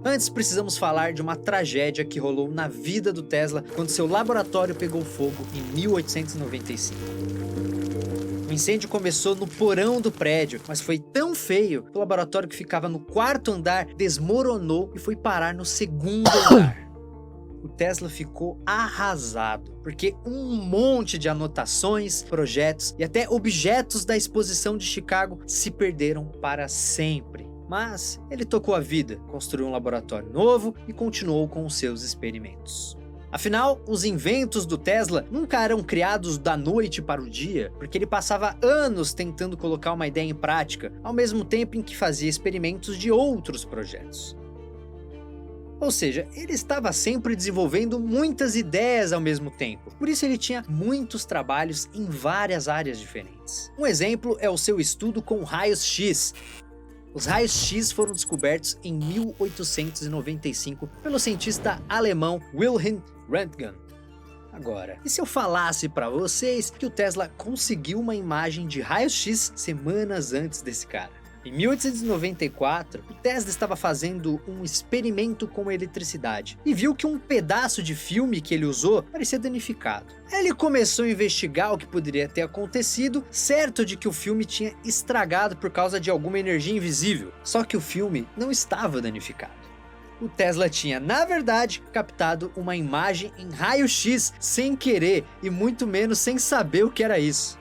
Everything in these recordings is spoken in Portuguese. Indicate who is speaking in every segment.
Speaker 1: Antes, precisamos falar de uma tragédia que rolou na vida do Tesla quando seu laboratório pegou fogo em 1895. O incêndio começou no porão do prédio, mas foi tão feio que o laboratório que ficava no quarto andar desmoronou e foi parar no segundo andar. O Tesla ficou arrasado, porque um monte de anotações, projetos e até objetos da exposição de Chicago se perderam para sempre. Mas ele tocou a vida, construiu um laboratório novo e continuou com os seus experimentos. Afinal, os inventos do Tesla nunca eram criados da noite para o dia, porque ele passava anos tentando colocar uma ideia em prática, ao mesmo tempo em que fazia experimentos de outros projetos. Ou seja, ele estava sempre desenvolvendo muitas ideias ao mesmo tempo, por isso ele tinha muitos trabalhos em várias áreas diferentes. Um exemplo é o seu estudo com raios X. Os raios X foram descobertos em 1895 pelo cientista alemão Wilhelm Röntgen. Agora, e se eu falasse para vocês que o Tesla conseguiu uma imagem de raios X semanas antes desse cara? Em 1894, o Tesla estava fazendo um experimento com eletricidade e viu que um pedaço de filme que ele usou parecia danificado. Ele começou a investigar o que poderia ter acontecido, certo de que o filme tinha estragado por causa de alguma energia invisível. Só que o filme não estava danificado. O Tesla tinha, na verdade, captado uma imagem em raio-x sem querer e muito menos sem saber o que era isso.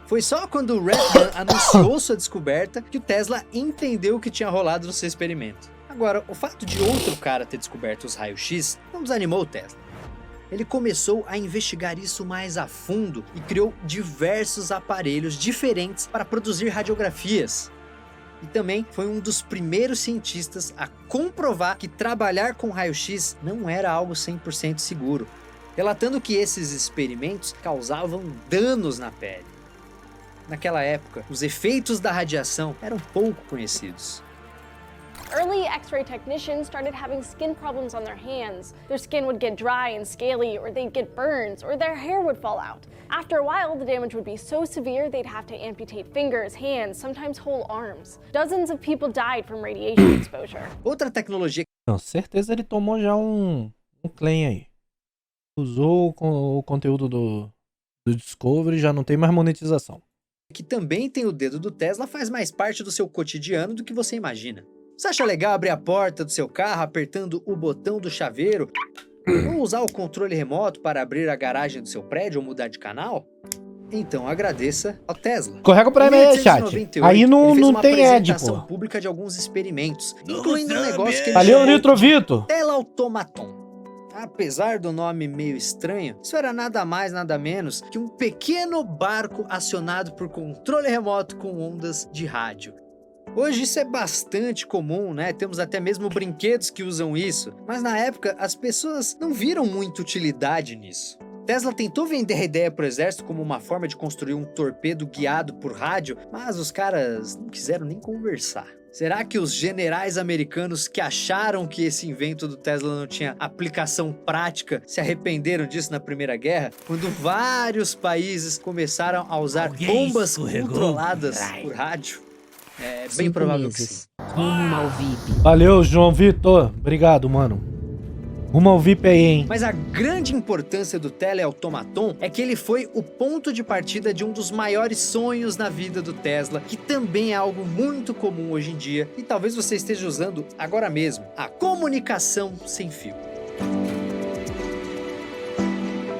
Speaker 1: Foi só quando o Röntgen anunciou sua descoberta que o Tesla entendeu o que tinha rolado no seu experimento. Agora, o fato de outro cara ter descoberto os raios-x não desanimou o Tesla. Ele começou a investigar isso mais a fundo e criou diversos aparelhos diferentes para produzir radiografias. E também foi um dos primeiros cientistas a comprovar que trabalhar com raio-x não era algo 100% seguro, relatando que esses experimentos causavam danos na pele. Naquela época, os efeitos da radiação eram pouco conhecidos.
Speaker 2: Early X-ray technicians started having skin problems on their hands. Their skin would get dry and scaly, or they'd get burns, or their hair would fall out. After a while, the damage would be so severe they'd have to amputate fingers, hands, sometimes whole arms. Dozens of people died from radiation exposure.
Speaker 1: Outra tecnologia...
Speaker 3: Não, certeza ele tomou já um claim aí. Usou o conteúdo do Discovery, já não tem mais monetização.
Speaker 1: Que também tem o dedo do Tesla faz mais parte do seu cotidiano do que você imagina. Você acha legal abrir a porta do seu carro apertando o botão do chaveiro? Ou usar o controle remoto para abrir a garagem do seu prédio ou mudar de canal? Então agradeça ao Tesla.
Speaker 3: Correga pra mim aí, chat. Aí não tem ad, pô.
Speaker 1: Apresentação pública de alguns experimentos, incluindo um negócio que ele
Speaker 3: Valeu,
Speaker 1: chamou
Speaker 3: Nitro Vitor.
Speaker 1: Teleautomaton. Apesar do nome meio estranho, isso era nada mais nada menos que um pequeno barco acionado por controle remoto com ondas de rádio. Hoje isso é bastante comum, né? Temos até mesmo brinquedos que usam isso, mas na época as pessoas não viram muita utilidade nisso. Tesla tentou vender a ideia para o exército como uma forma de construir um torpedo guiado por rádio, mas os caras não quiseram nem conversar. Será que os generais americanos que acharam que esse invento do Tesla não tinha aplicação prática se arrependeram disso na Primeira Guerra? Quando vários países começaram a usar bombas controladas por rádio? É bem provável que sim.
Speaker 4: Rumo ao VIP.
Speaker 3: Valeu, João Vitor. Obrigado, mano. Rumo ao VIP aí, hein?
Speaker 1: Mas a grande importância do teleautomaton é que ele foi o ponto de partida de um dos maiores sonhos na vida do Tesla, que também é algo muito comum hoje em dia, e talvez você esteja usando agora mesmo: a comunicação sem fio.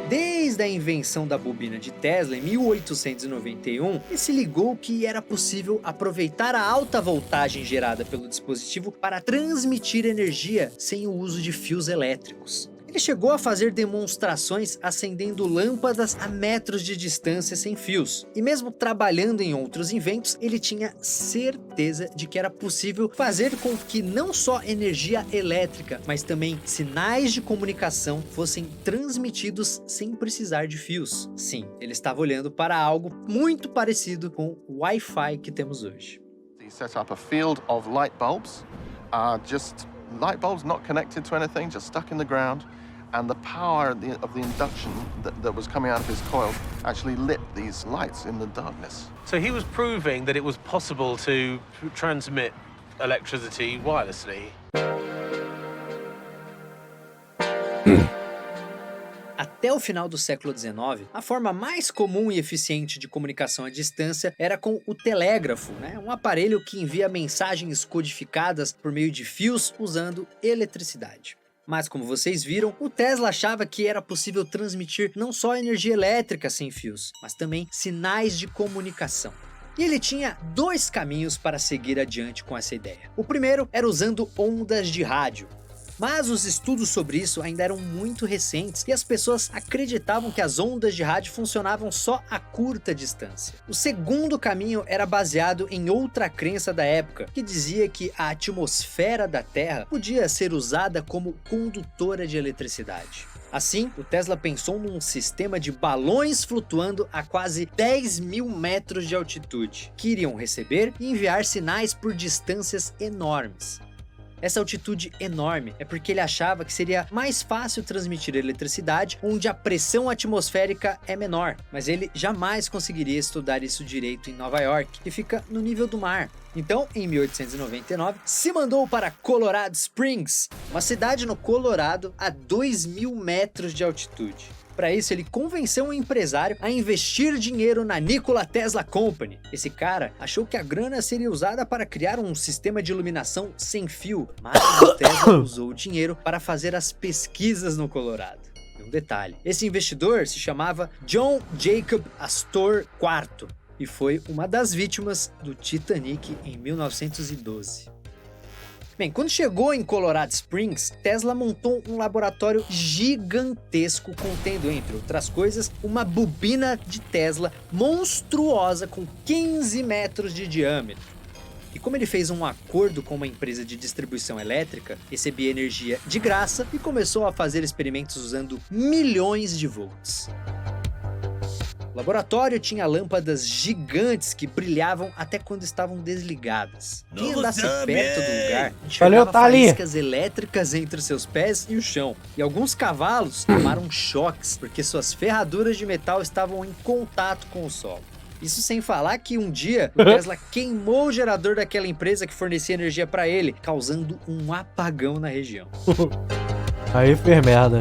Speaker 1: Desde a invenção da bobina de Tesla em 1891, ele se ligou que era possível aproveitar a alta voltagem gerada pelo dispositivo para transmitir energia sem o uso de fios elétricos. Ele chegou a fazer demonstrações acendendo lâmpadas a metros de distância sem fios. E mesmo trabalhando em outros inventos, ele tinha certeza de que era possível fazer com que não só energia elétrica, mas também sinais de comunicação fossem transmitidos sem precisar de fios. Sim, ele estava olhando para algo muito parecido com o Wi-Fi que temos hoje.
Speaker 5: He set up a field of light bulbs, just light bulbs not connected to anything, just stuck in the ground. and the power of the induction that was coming out of his coil actually lit these lights in the darkness.
Speaker 4: So he was proving that it was possible to transmit electricity wirelessly.
Speaker 1: Até o final do século XIX, a forma mais comum e eficiente de comunicação à distância era com o telégrafo, né? Um aparelho que envia mensagens codificadas por meio de fios usando eletricidade. Mas como vocês viram, o Tesla achava que era possível transmitir não só energia elétrica sem fios, mas também sinais de comunicação. E ele tinha dois caminhos para seguir adiante com essa ideia. O primeiro era usando ondas de rádio. Mas os estudos sobre isso ainda eram muito recentes e as pessoas acreditavam que as ondas de rádio funcionavam só a curta distância. O segundo caminho era baseado em outra crença da época, que dizia que a atmosfera da Terra podia ser usada como condutora de eletricidade. Assim, o Tesla pensou num sistema de balões flutuando a quase 10 mil metros de altitude, que iriam receber e enviar sinais por distâncias enormes. Essa altitude enorme é porque ele achava que seria mais fácil transmitir eletricidade onde a pressão atmosférica é menor, mas ele jamais conseguiria estudar isso direito em Nova York, que fica no nível do mar. Então, em 1899, se mandou para Colorado Springs, uma cidade no Colorado a 2.000 metros de altitude. Para isso, ele convenceu um empresário a investir dinheiro na Nikola Tesla Company. Esse cara achou que a grana seria usada para criar um sistema de iluminação sem fio, mas o Tesla usou o dinheiro para fazer as pesquisas no Colorado. E um detalhe, esse investidor se chamava John Jacob Astor IV e foi uma das vítimas do Titanic em 1912. Bem, quando chegou em Colorado Springs, Tesla montou um laboratório gigantesco contendo, entre outras coisas, uma bobina de Tesla monstruosa com 15 metros de diâmetro. E como ele fez um acordo com uma empresa de distribuição elétrica, recebia energia de graça e começou a fazer experimentos usando milhões de volts. O laboratório tinha lâmpadas gigantes que brilhavam até quando estavam desligadas. Quem andasse perto do lugar enxergava faíscas elétricas entre seus pés e o chão. E alguns cavalos tomaram choques porque suas ferraduras de metal estavam em contato com o solo. Isso sem falar que um dia o Tesla queimou o gerador daquela empresa que fornecia energia para ele, causando um apagão na região.
Speaker 3: Aí fez merda.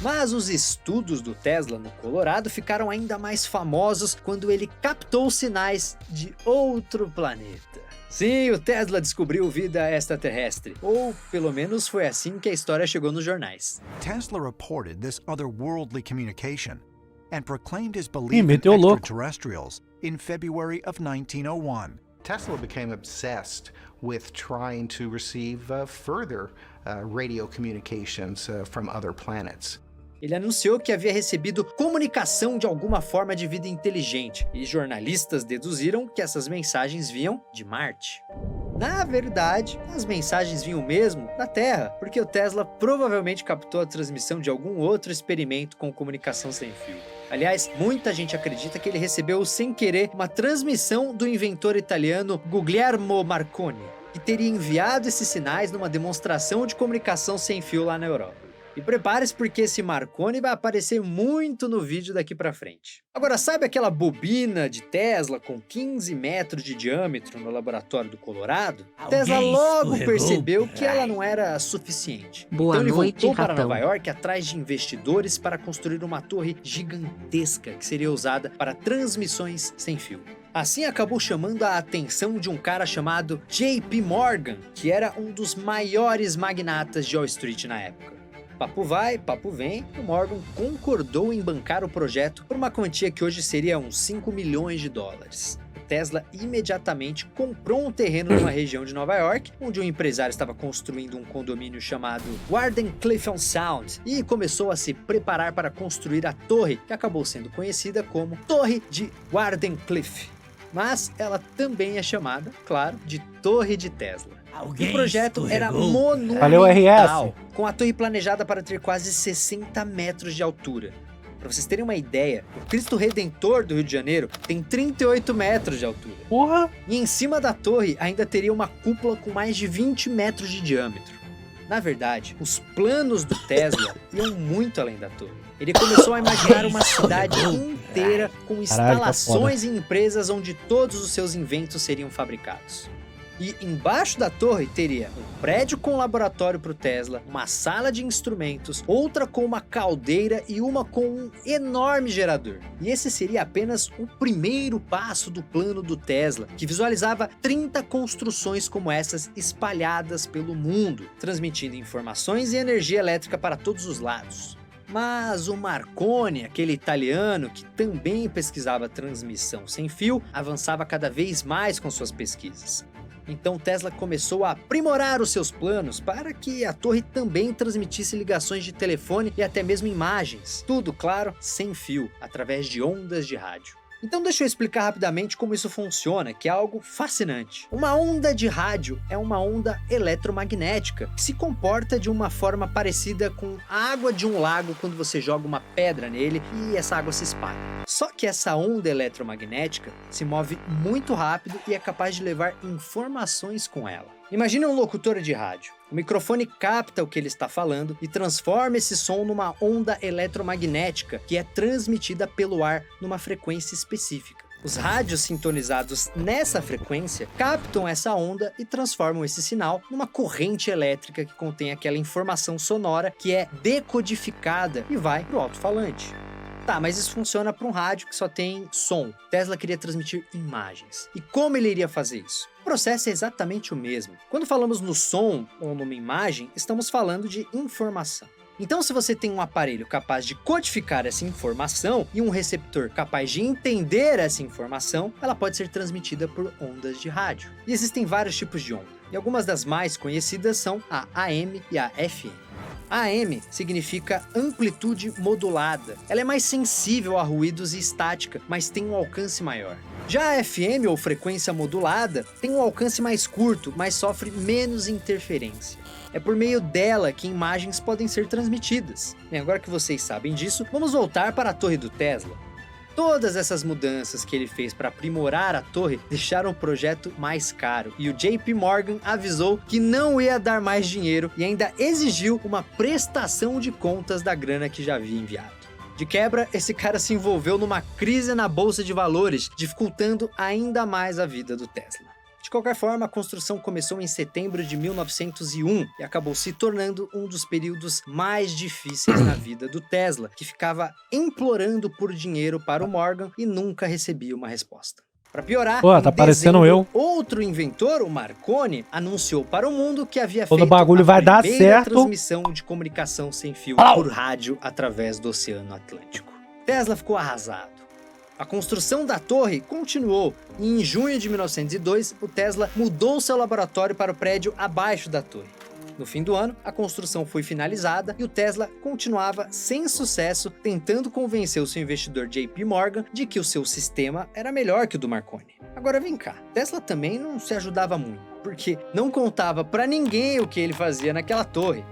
Speaker 1: Mas os estudos do Tesla no Colorado ficaram ainda mais famosos quando ele captou sinais de outro planeta. Sim, o Tesla descobriu vida extraterrestre, ou pelo menos foi assim que a história chegou nos jornais.
Speaker 6: Tesla reported this otherworldly communication and proclaimed his belief in extraterrestrials in February of 1901.
Speaker 7: Tesla became obsessed with trying to receive further radio communications from other planets.
Speaker 1: Ele anunciou que havia recebido comunicação de alguma forma de vida inteligente, e jornalistas deduziram que essas mensagens vinham de Marte. Na verdade, as mensagens vinham mesmo da Terra, porque o Tesla provavelmente captou a transmissão de algum outro experimento com comunicação sem fio. Aliás, muita gente acredita que ele recebeu sem querer uma transmissão do inventor italiano Guglielmo Marconi, que teria enviado esses sinais numa demonstração de comunicação sem fio lá na Europa. E prepare-se porque esse Marconi vai aparecer muito no vídeo daqui pra frente. Agora, sabe aquela bobina de Tesla com 15 metros de diâmetro no laboratório do Colorado? Tesla logo percebeu que ela não era suficiente. Então ele voltou para Nova York atrás de investidores para construir uma torre gigantesca que seria usada para transmissões sem fio. Assim acabou chamando a atenção de um cara chamado J.P. Morgan, que era um dos maiores magnatas de Wall Street na época. Papo vai, papo vem, o Morgan concordou em bancar o projeto por uma quantia que hoje seria uns 5 milhões de dólares. O Tesla imediatamente comprou um terreno numa região de Nova York, onde um empresário estava construindo um condomínio chamado Wardenclyffe on Sound, e começou a se preparar para construir a torre, que acabou sendo conhecida como Torre de Wardenclyffe. Mas ela também é chamada, claro, de Torre de Tesla. O projeto era monumental, com a torre planejada para ter quase 60 metros de altura. Pra vocês terem uma ideia, o Cristo Redentor do Rio de Janeiro tem 38 metros de altura.
Speaker 3: Porra!
Speaker 1: E em cima da torre ainda teria uma cúpula com mais de 20 metros de diâmetro. Na verdade, os planos do Tesla iam muito além da torre. Ele começou a imaginar uma cidade inteira com instalações e empresas onde todos os seus inventos seriam fabricados. E embaixo da torre teria um prédio com laboratório para o Tesla, uma sala de instrumentos, outra com uma caldeira e uma com um enorme gerador. E esse seria apenas o primeiro passo do plano do Tesla, que visualizava 30 construções como essas espalhadas pelo mundo, transmitindo informações e energia elétrica para todos os lados. Mas o Marconi, aquele italiano que também pesquisava transmissão sem fio, avançava cada vez mais com suas pesquisas. Então Tesla começou a aprimorar os seus planos para que a torre também transmitisse ligações de telefone e até mesmo imagens. Tudo, claro, sem fio, através de ondas de rádio. Então deixa eu explicar rapidamente como isso funciona, que é algo fascinante. Uma onda de rádio é uma onda eletromagnética que se comporta de uma forma parecida com a água de um lago quando você joga uma pedra nele e essa água se espalha. Só que essa onda eletromagnética se move muito rápido e é capaz de levar informações com ela. Imagine um locutor de rádio. O microfone capta o que ele está falando e transforma esse som numa onda eletromagnética que é transmitida pelo ar numa frequência específica. Os rádios sintonizados nessa frequência captam essa onda e transformam esse sinal numa corrente elétrica que contém aquela informação sonora que é decodificada e vai para o alto-falante. Tá, mas isso funciona para um rádio que só tem som. Tesla queria transmitir imagens. E como ele iria fazer isso? O processo é exatamente o mesmo. Quando falamos no som ou numa imagem, estamos falando de informação. Então, se você tem um aparelho capaz de codificar essa informação e um receptor capaz de entender essa informação, ela pode ser transmitida por ondas de rádio. E existem vários tipos de onda. E algumas das mais conhecidas são a AM e a FM. A AM significa amplitude modulada. Ela é mais sensível a ruídos e estática, mas tem um alcance maior. Já a FM, ou frequência modulada, tem um alcance mais curto, mas sofre menos interferência. É por meio dela que imagens podem ser transmitidas. E agora que vocês sabem disso, vamos voltar para a torre do Tesla. Todas essas mudanças que ele fez para aprimorar a torre deixaram o projeto mais caro, e o JP Morgan avisou que não ia dar mais dinheiro e ainda exigiu uma prestação de contas da grana que já havia enviado. De quebra, esse cara se envolveu numa crise na bolsa de valores, dificultando ainda mais a vida do Tesla. De qualquer forma, a construção começou em setembro de 1901 e acabou se tornando um dos períodos mais difíceis na vida do Tesla, que ficava implorando por dinheiro para o Morgan e nunca recebia uma resposta. Para piorar,
Speaker 3: tá parecendo eu.
Speaker 1: Outro inventor, o Marconi, anunciou para o mundo que havia
Speaker 3: Todo
Speaker 1: feito
Speaker 3: bagulho
Speaker 1: a
Speaker 3: vai dar
Speaker 1: primeira
Speaker 3: certo.
Speaker 1: transmissão de comunicação sem fio por rádio através do Oceano Atlântico. Tesla ficou arrasado. A construção da torre continuou e em junho de 1902 o Tesla mudou seu laboratório para o prédio abaixo da torre. No fim do ano, a construção foi finalizada e o Tesla continuava sem sucesso tentando convencer o seu investidor JP Morgan de que o seu sistema era melhor que o do Marconi. Agora vem cá, Tesla também não se ajudava muito, porque não contava para ninguém o que ele fazia naquela torre.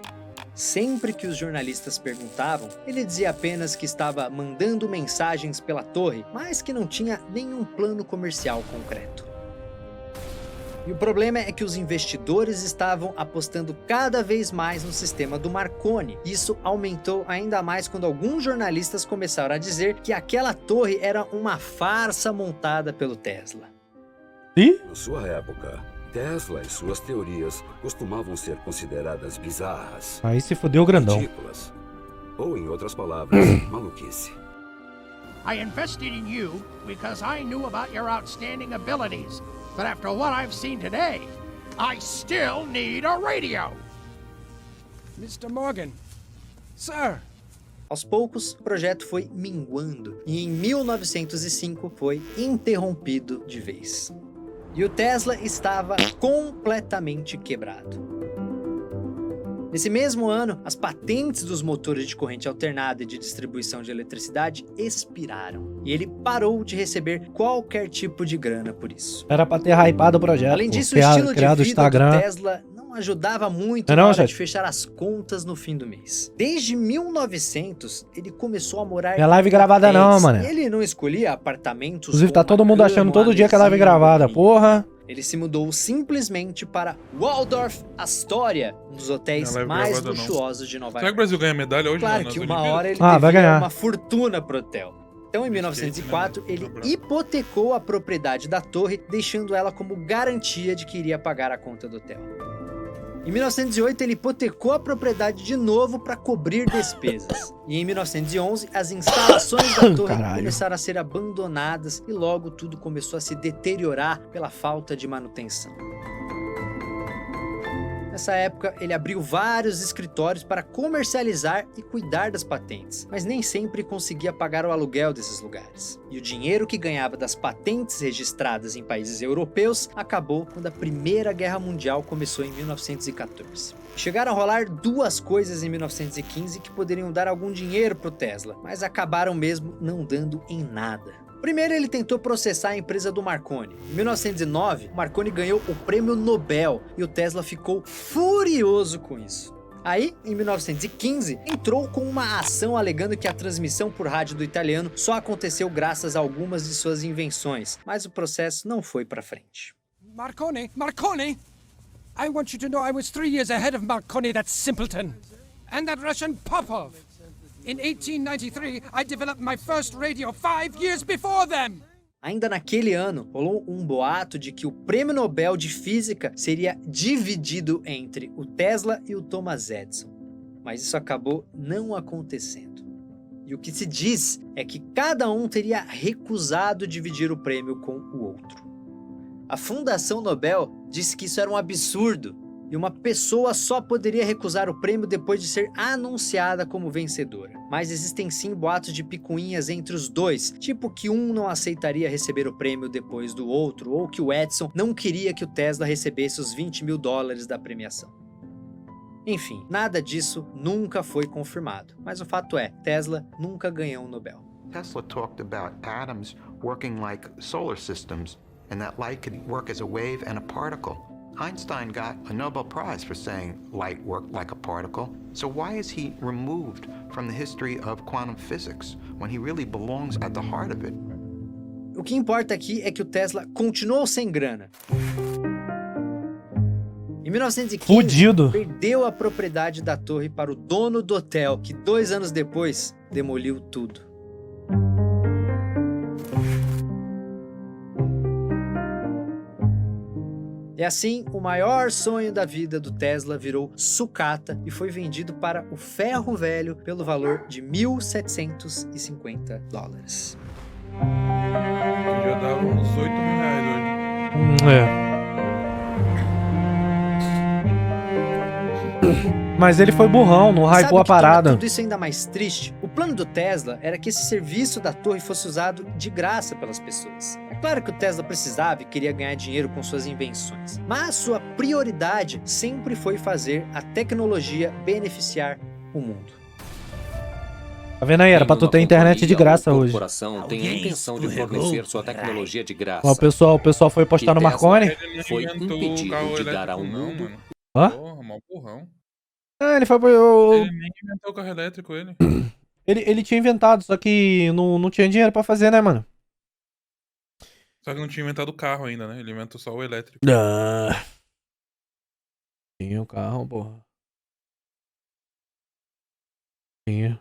Speaker 1: Sempre que os jornalistas perguntavam, ele dizia apenas que estava mandando mensagens pela torre, mas que não tinha nenhum plano comercial concreto. E o problema é que os investidores estavam apostando cada vez mais no sistema do Marconi. Isso aumentou ainda mais quando alguns jornalistas começaram a dizer que aquela torre era uma farsa montada pelo Tesla.
Speaker 3: E?
Speaker 8: Na sua época, Tesla e suas teorias costumavam ser consideradas bizarras,
Speaker 3: Aí se fodeu grandão.
Speaker 8: ridículas, ou em outras palavras, maluquice.
Speaker 9: I invested in you because I knew about your outstanding abilities. But after what I've seen today, I still need a radio.
Speaker 10: Mr. Morgan, sir.
Speaker 1: Aos poucos, o projeto foi minguando e em 1905 foi interrompido de vez. E o Tesla estava completamente quebrado. Nesse mesmo ano, as patentes dos motores de corrente alternada e de distribuição de eletricidade expiraram. E ele parou de receber qualquer tipo de grana por isso.
Speaker 3: Era pra ter hypado o projeto.
Speaker 1: Além disso, o
Speaker 3: criado
Speaker 1: estilo de vida
Speaker 3: Instagram.
Speaker 1: do Tesla não ajudava muito
Speaker 3: Não,
Speaker 1: na hora
Speaker 3: chat.
Speaker 1: de fechar as contas no fim do mês. Desde 1900, ele começou a morar
Speaker 3: Não é live
Speaker 1: em
Speaker 3: gravada não,
Speaker 1: hotéis.
Speaker 3: mano.
Speaker 1: Ele não escolhia apartamentos.
Speaker 3: Inclusive,
Speaker 1: com
Speaker 3: tá
Speaker 1: uma
Speaker 3: todo mundo
Speaker 1: cama,
Speaker 3: achando
Speaker 1: uma
Speaker 3: todo dia que é live
Speaker 1: mesinha
Speaker 3: gravada,
Speaker 1: bonita.
Speaker 3: porra.
Speaker 1: Ele se mudou simplesmente para Waldorf Astoria, um dos hotéis
Speaker 11: Não é live
Speaker 1: mais
Speaker 11: gravada, não.
Speaker 1: luxuosos de Nova
Speaker 11: Será que o
Speaker 1: York.
Speaker 11: Brasil ganha medalha hoje?
Speaker 1: Claro
Speaker 11: nas
Speaker 1: que uma
Speaker 11: Olimpíadas?
Speaker 1: hora ele
Speaker 3: vai
Speaker 1: devia
Speaker 3: ganhar.
Speaker 1: uma fortuna pro hotel. Então, em 1904, ele hipotecou a propriedade da torre, deixando ela como garantia de que iria pagar a conta do hotel. Em 1908, ele hipotecou a propriedade de novo para cobrir despesas. E em 1911, as instalações da torre
Speaker 3: Caralho.
Speaker 1: começaram a ser abandonadas e logo tudo começou a se deteriorar pela falta de manutenção. Nessa época, ele abriu vários escritórios para comercializar e cuidar das patentes, mas nem sempre conseguia pagar o aluguel desses lugares. E o dinheiro que ganhava das patentes registradas em países europeus acabou quando a Primeira Guerra Mundial começou em 1914. Chegaram a rolar duas coisas em 1915 que poderiam dar algum dinheiro para o Tesla, mas acabaram mesmo não dando em nada. Primeiro, ele tentou processar a empresa do Marconi. Em 1909, o Marconi ganhou o prêmio Nobel e o Tesla ficou furioso com isso. Aí, em 1915, entrou com uma ação alegando que a transmissão por rádio do italiano só aconteceu graças a algumas de suas invenções, mas o processo não foi para frente.
Speaker 10: Marconi! Marconi! I want you to know I was 3 years ahead of Marconi, that simpleton. And that Russian Popov. In 1893, I developed my first radio 5 years before them.
Speaker 1: Ainda naquele ano, rolou um boato de que o Prêmio Nobel de Física seria dividido entre o Tesla e o Thomas Edison. Mas isso acabou não acontecendo. E o que se diz é que cada um teria recusado dividir o prêmio com o outro. A Fundação Nobel disse que isso era um absurdo e uma pessoa só poderia recusar o prêmio depois de ser anunciada como vencedora. Mas existem sim boatos de picuinhas entre os dois, tipo que um não aceitaria receber o prêmio depois do outro, ou que o Edison não queria que o Tesla recebesse os $20 mil da premiação. Enfim, nada disso nunca foi confirmado, mas o fato é, Tesla nunca ganhou um Nobel.
Speaker 7: Tesla talked about atoms working like solar systems, and that light could work as a wave and a particle. Einstein got a Nobel Prize for saying light worked like a particle. So why is he removed from the history of quantum physics when he really belongs at the heart of it?
Speaker 1: O que importa aqui é que o Tesla continuou sem grana. Em 1915,
Speaker 3: Fudido.
Speaker 1: perdeu a propriedade da torre para o dono do hotel, que 2 anos depois demoliu tudo. E assim, o maior sonho da vida do Tesla virou sucata e foi vendido para o ferro velho pelo valor de $1.750.
Speaker 11: Já dava uns 8 mil reais hoje.
Speaker 3: Mas ele foi burrão, não
Speaker 1: Sabe
Speaker 3: hypou
Speaker 1: o
Speaker 3: a
Speaker 1: que torna
Speaker 3: parada.
Speaker 1: tudo isso ainda mais triste? O plano do Tesla era que esse serviço da torre fosse usado de graça pelas pessoas. É claro que o Tesla precisava e queria ganhar dinheiro com suas invenções, mas sua prioridade sempre foi fazer a tecnologia beneficiar o mundo.
Speaker 3: Tá vendo aí? Era pra tu ter internet de graça hoje.
Speaker 12: A corporação tem a intenção de fornecer sua tecnologia de graça.
Speaker 3: Ó, o pessoal foi postar no
Speaker 12: E Tesla
Speaker 3: Marconi.
Speaker 12: foi impedido de dar ao
Speaker 11: Não,
Speaker 12: mundo.
Speaker 11: mano.
Speaker 3: Hã?
Speaker 11: Porra, mal burrão.
Speaker 3: Ah, ele foi pro...
Speaker 11: Ele nem inventou o carro elétrico, ele.
Speaker 3: Ele tinha inventado, só que não tinha dinheiro pra fazer, né, mano?
Speaker 11: Só que não tinha inventado o carro ainda, né? Ele inventou só o elétrico.
Speaker 3: Ah. Tinha o carro, porra. Tinha.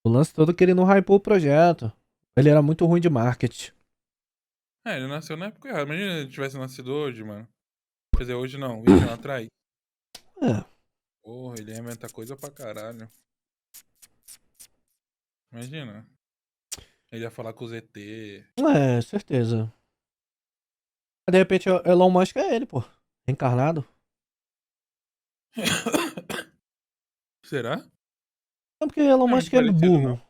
Speaker 3: O lance todo é que ele não hypou o projeto. Ele era muito ruim de marketing.
Speaker 11: É, ele nasceu na época errada. Imagina se ele tivesse nascido hoje, mano. Quer dizer, hoje não, 20 anos atrás.
Speaker 3: É.
Speaker 11: Porra, ele ia inventar coisa pra caralho. Imagina. Ele ia falar com o ZT.
Speaker 3: É, certeza. De repente, o Elon Musk é ele, pô. Reencarnado.
Speaker 11: Será?
Speaker 3: Não, porque Elon Musk é
Speaker 11: parecido,
Speaker 3: burro.
Speaker 11: não.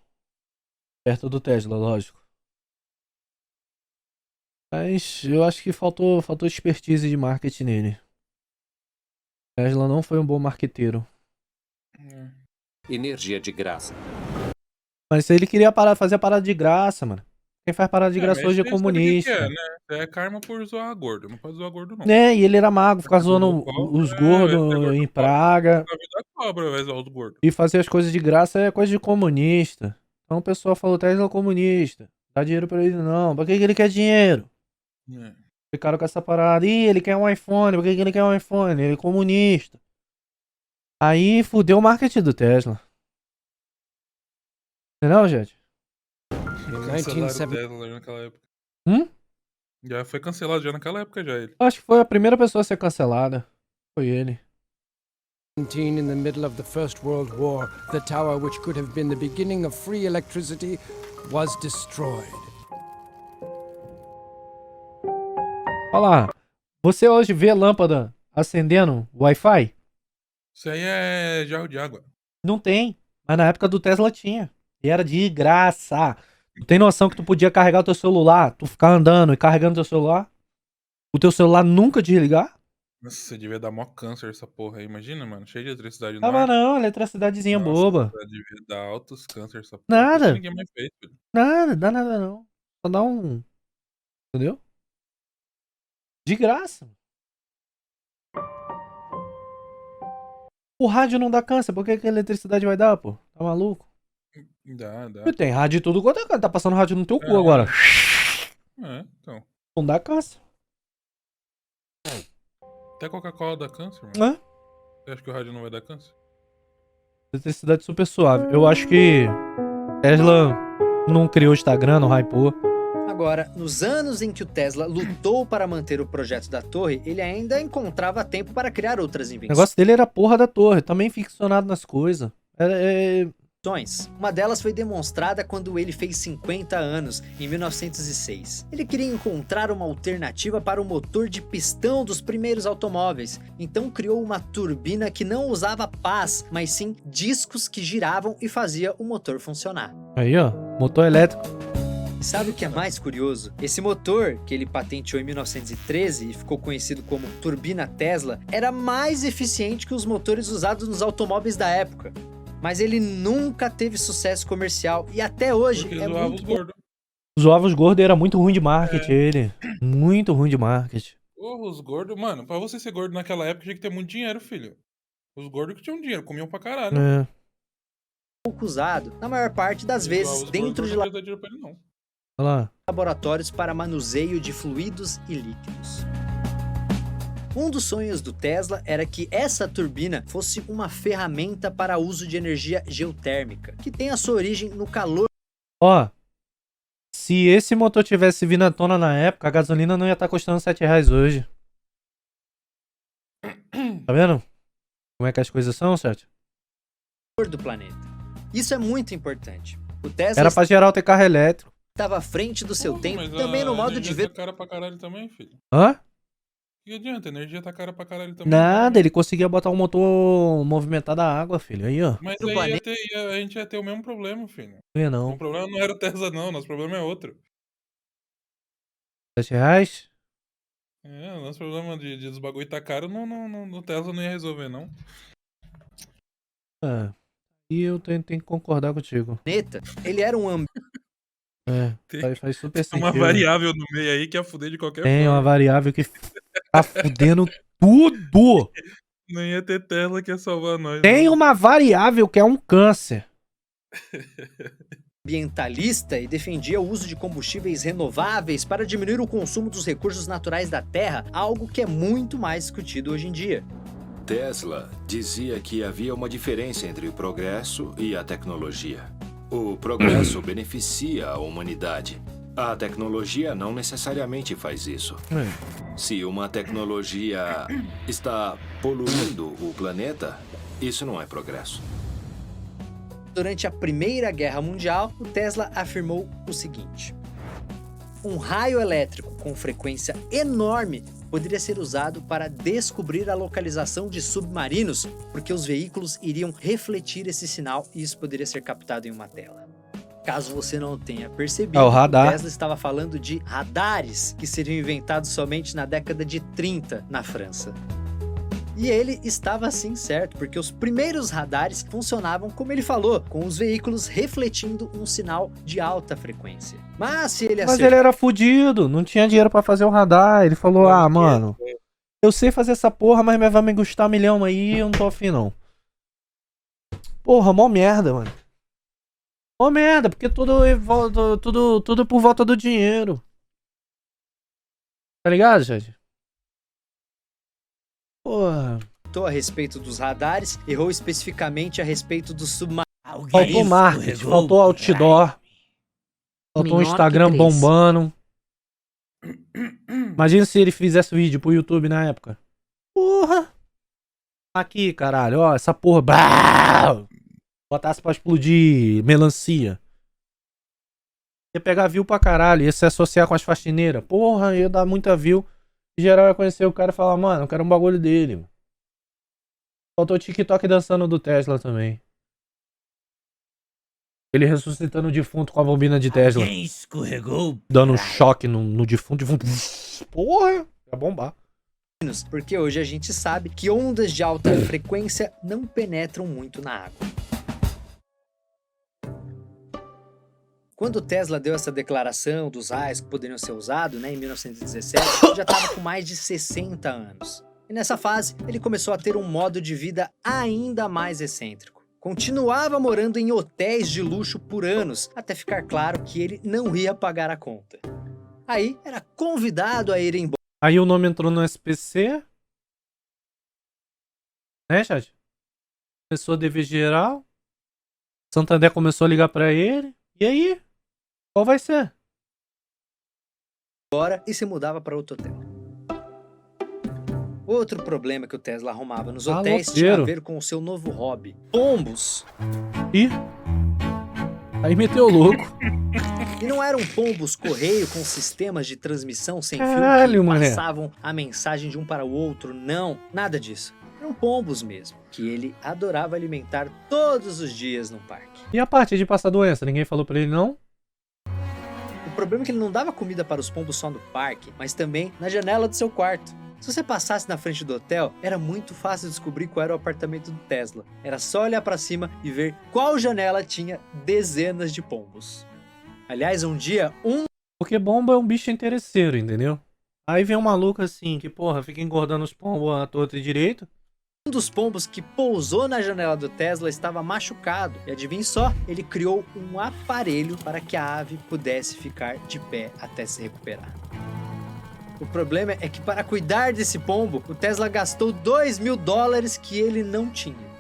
Speaker 3: Perto do Tesla, lógico. Mas eu acho que faltou expertise de marketing nele. Tesla não foi um bom marqueteiro.
Speaker 12: Energia de graça.
Speaker 3: Mas ele queria fazer a parada de graça, mano. Quem faz parada de graça
Speaker 11: mas
Speaker 3: hoje é
Speaker 11: você sabe o que
Speaker 3: comunista.
Speaker 11: é, né? É karma por zoar gordo. Não pode zoar gordo, não.
Speaker 3: Né? E ele era mago, ficava zoando os gordos
Speaker 11: gordo
Speaker 3: em praga.
Speaker 11: Na vida cobra, vai zoar os gordos.
Speaker 3: E fazer as coisas de graça é coisa de comunista. Então o pessoal falou, Tesla é comunista. Dá dinheiro pra ele não. Pra que ele quer dinheiro? Ficaram com essa parada. Ih, ele quer um iPhone. Por que ele quer um iPhone? Ele é comunista. Aí fudeu o marketing do Tesla. Entendeu, gente?
Speaker 11: Cancelaram o Tesla já naquela época. Já foi cancelado já naquela época já ele.
Speaker 3: Acho que foi a primeira pessoa a ser cancelada. Foi ele.
Speaker 10: In the middle of the First World War, the tower which could have been the beginning of free electricity was destroyed.
Speaker 3: Olha lá. Você hoje vê lâmpada acendendo Wi-Fi?
Speaker 11: Isso aí é jarro de água.
Speaker 3: Não tem. Mas na época do Tesla tinha. E era de graça. Tu tem noção que tu podia carregar o teu celular, tu ficar andando e carregando teu celular? O teu celular nunca desligar?
Speaker 11: Nossa, você devia dar mó câncer essa porra aí. Imagina, mano. Cheio de eletricidade no
Speaker 3: Tava
Speaker 11: ar.
Speaker 3: não, eletricidadezinha
Speaker 11: Nossa,
Speaker 3: boba.
Speaker 11: devia dar altos câncer essa porra.
Speaker 3: Nada.
Speaker 11: Isso ninguém mais fez, filho.
Speaker 3: Nada, dá nada não. Só dá um... Entendeu? De graça. O rádio não dá câncer, por que a eletricidade vai dar, pô? Tá maluco?
Speaker 11: Dá.
Speaker 3: Tem rádio e tudo quanto é canto. Tá passando rádio no teu cu agora.
Speaker 11: Então.
Speaker 3: Não dá câncer.
Speaker 11: Até Coca-Cola dá câncer, mano. Você acha que o rádio não vai dar câncer?
Speaker 3: Eletricidade super suave. Eu acho que Tesla não criou o Instagram, não hypou.
Speaker 1: Agora, nos anos em que o Tesla lutou para manter o projeto da torre, ele ainda encontrava tempo para criar outras
Speaker 3: O
Speaker 1: invenções.
Speaker 3: negócio dele era a porra da torre. Também ficcionado nas coisas.
Speaker 1: Uma delas foi demonstrada quando ele fez 50 anos, em 1906. Ele queria encontrar uma alternativa para o motor de pistão dos primeiros automóveis, então criou uma turbina que não usava pás, mas sim discos que giravam e fazia o motor funcionar.
Speaker 3: Aí, ó. Motor elétrico.
Speaker 1: E sabe o que é mais curioso? Esse motor, que ele patenteou em 1913 e ficou conhecido como turbina Tesla, era mais eficiente que os motores usados nos automóveis da época. Mas ele nunca teve sucesso comercial e até hoje é muito
Speaker 11: gordo.
Speaker 3: Os ovos gordos era muito ruim de marketing, ele. Muito ruim de marketing.
Speaker 11: Porra, os gordos, mano, pra você ser gordo naquela época tinha que ter muito dinheiro, filho. Os gordos que tinham dinheiro, comiam pra caralho.
Speaker 1: pouco usado, na maior parte das vezes dentro de laboratórios para manuseio de fluidos e líquidos. Um dos sonhos do Tesla era que essa turbina fosse uma ferramenta para uso de energia geotérmica, que tem a sua origem no calor.
Speaker 3: Ó, se esse motor tivesse vindo à tona na época, a gasolina não ia estar custando R$7 hoje. Tá vendo? Como é que as coisas são, certo?
Speaker 1: Do planeta. Isso é muito importante. O Tesla
Speaker 3: era pra geral ter carro elétrico.
Speaker 1: Estava à frente do seu tempo, também no modo de ver.
Speaker 11: Tá cara pra caralho também, filho.
Speaker 3: Hã?
Speaker 11: Que adianta? A energia tá cara pra caralho também.
Speaker 3: Nada, ele conseguia botar um motor movimentado a água, filho. Aí, ó.
Speaker 11: Mas aí a gente ia ter o mesmo problema, filho.
Speaker 3: Não ia não.
Speaker 11: O problema não era o Tesla, não. Nosso problema é outro.
Speaker 3: R$7?
Speaker 11: É, nosso problema de dos bagulho tá caro, no Tesla não ia resolver, não.
Speaker 3: E eu tenho que concordar contigo.
Speaker 1: Ele era um
Speaker 3: faz super sentido.
Speaker 11: Uma variável no meio aí que ia fuder de qualquer
Speaker 3: Tem
Speaker 11: forma.
Speaker 3: uma variável que tá fudendo tudo.
Speaker 11: Não ia ter Tesla que ia salvar nós.
Speaker 3: Tem uma variável que é um câncer.
Speaker 1: Ambientalista e defendia o uso de combustíveis renováveis para diminuir o consumo dos recursos naturais da Terra, algo que é muito mais discutido hoje em dia.
Speaker 13: Tesla dizia que havia uma diferença entre o progresso e a tecnologia. O progresso beneficia a humanidade. A tecnologia não necessariamente faz isso. Se uma tecnologia está poluindo o planeta, isso não é progresso.
Speaker 1: Durante a Primeira Guerra Mundial, o Tesla afirmou o seguinte: um raio elétrico com frequência enorme poderia ser usado para descobrir a localização de submarinos, porque os veículos iriam refletir esse sinal e isso poderia ser captado em uma tela. Caso você não tenha percebido,
Speaker 3: o radar.
Speaker 1: O Tesla estava falando de radares que seriam inventados somente na década de 30 na França. E ele estava assim certo, porque os primeiros radares funcionavam como ele falou, com os veículos refletindo um sinal de alta frequência. Mas se ele
Speaker 3: Mas ele era fudido, não tinha dinheiro pra fazer o radar. Ele falou, mano, eu sei fazer essa porra, mas vai me custar 1 milhão aí, eu não tô afim não. Porra, mó merda, mano. Mó merda, porque tudo por volta do dinheiro. Tá ligado, gente? Porra.
Speaker 1: A respeito dos radares, errou especificamente a respeito dos submarinos.
Speaker 3: Faltou marketing, faltou outdoor. Faltou um Instagram bombando. Imagina se ele fizesse vídeo pro YouTube na época. Porra. Aqui, caralho, ó, essa porra. Bah! Botasse pra explodir melancia. Ia pegar view pra caralho, ia se associar com as faxineiras. Porra, ia dar muita view. Em geral ia conhecer o cara e falar, mano, eu quero um bagulho dele. Faltou o TikTok dançando do Tesla também. Ele ressuscitando o defunto com a bobina de Tesla.
Speaker 14: Alguém escorregou.
Speaker 3: Dando um choque no defunto. Porra, ia bombar.
Speaker 1: Porque hoje a gente sabe que ondas de alta frequência não penetram muito na água. Quando o Tesla deu essa declaração dos raios que poderiam ser usados, em 1917, já estava com mais de 60 anos. E nessa fase, ele começou a ter um modo de vida ainda mais excêntrico. Continuava morando em hotéis de luxo por anos, até ficar claro que ele não ia pagar a conta. Aí, era convidado a ir embora.
Speaker 3: Aí o nome entrou no SPC. Né, chat? Começou a dever geral. Santander começou a ligar pra ele. E aí? Qual vai ser?
Speaker 1: E se mudava para outro hotel. Outro problema que o Tesla arrumava nos hotéis tinha a ver com o seu novo hobby: pombos.
Speaker 3: Ih, aí meteu louco.
Speaker 1: E não eram pombos correio com sistemas de transmissão sem fio que passavam a mensagem de um para o outro, não, nada disso. Eram pombos mesmo, que ele adorava alimentar todos os dias no parque.
Speaker 3: E a parte de passar doença, ninguém falou pra ele não?
Speaker 1: O problema é que ele não dava comida para os pombos só no parque, mas também na janela do seu quarto. Se você passasse na frente do hotel, era muito fácil descobrir qual era o apartamento do Tesla. Era só olhar para cima e ver qual janela tinha dezenas de pombos. Aliás, um dia,
Speaker 3: Porque bomba é um bicho interesseiro, entendeu? Aí vem um maluco assim, que porra, fica engordando os pombos à torta e direito.
Speaker 1: Um dos pombos que pousou na janela do Tesla estava machucado. E adivinhe só, ele criou um aparelho para que a ave pudesse ficar de pé até se recuperar. O problema é que para cuidar desse pombo, o Tesla gastou $2.000 que ele não tinha.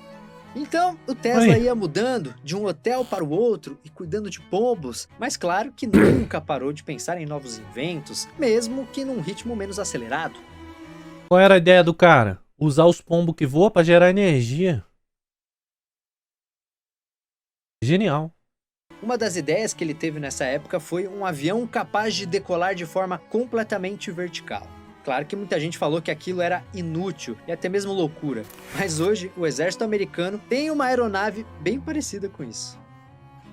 Speaker 1: Então, o Tesla ia mudando de um hotel para o outro e cuidando de pombos, mas claro que nunca parou de pensar em novos inventos, mesmo que num ritmo menos acelerado.
Speaker 3: Qual era a ideia do cara? Usar os pombos que voam para gerar energia. Genial.
Speaker 1: Uma das ideias que ele teve nessa época foi um avião capaz de decolar de forma completamente vertical. Claro que muita gente falou que aquilo era inútil e até mesmo loucura, mas hoje o exército americano tem uma aeronave bem parecida com isso.